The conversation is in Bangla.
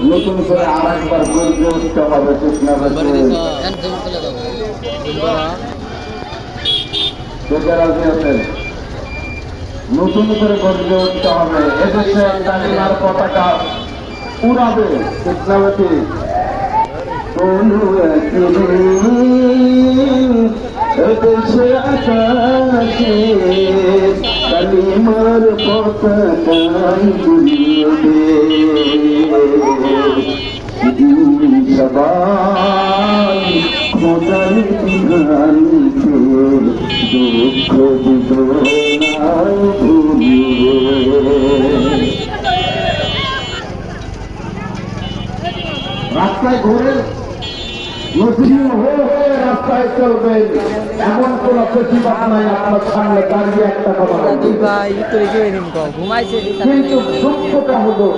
নতুন করে আর একবার গর্জে উঠতে হবে কৃষ্ণা নতুন করে গর্জে উঠতে হবে। এদেশে কালিমার পতাকা উড়াবে কৃষ্ণাবতী এদেশে আকাশে কালিমার পতাকা উড়বে সবাই খোদার বিধানকে দুঃখ বেদনায় ভুলবে। রাস্তায় ঘুরে মুসলিম হয়ে রাস্তায় চলবেন এমন কোন প্রতিবাদ নাই আপনার সামনে দাঁড়িয়ে একটা কথা। কিন্তু দুঃখটা হলো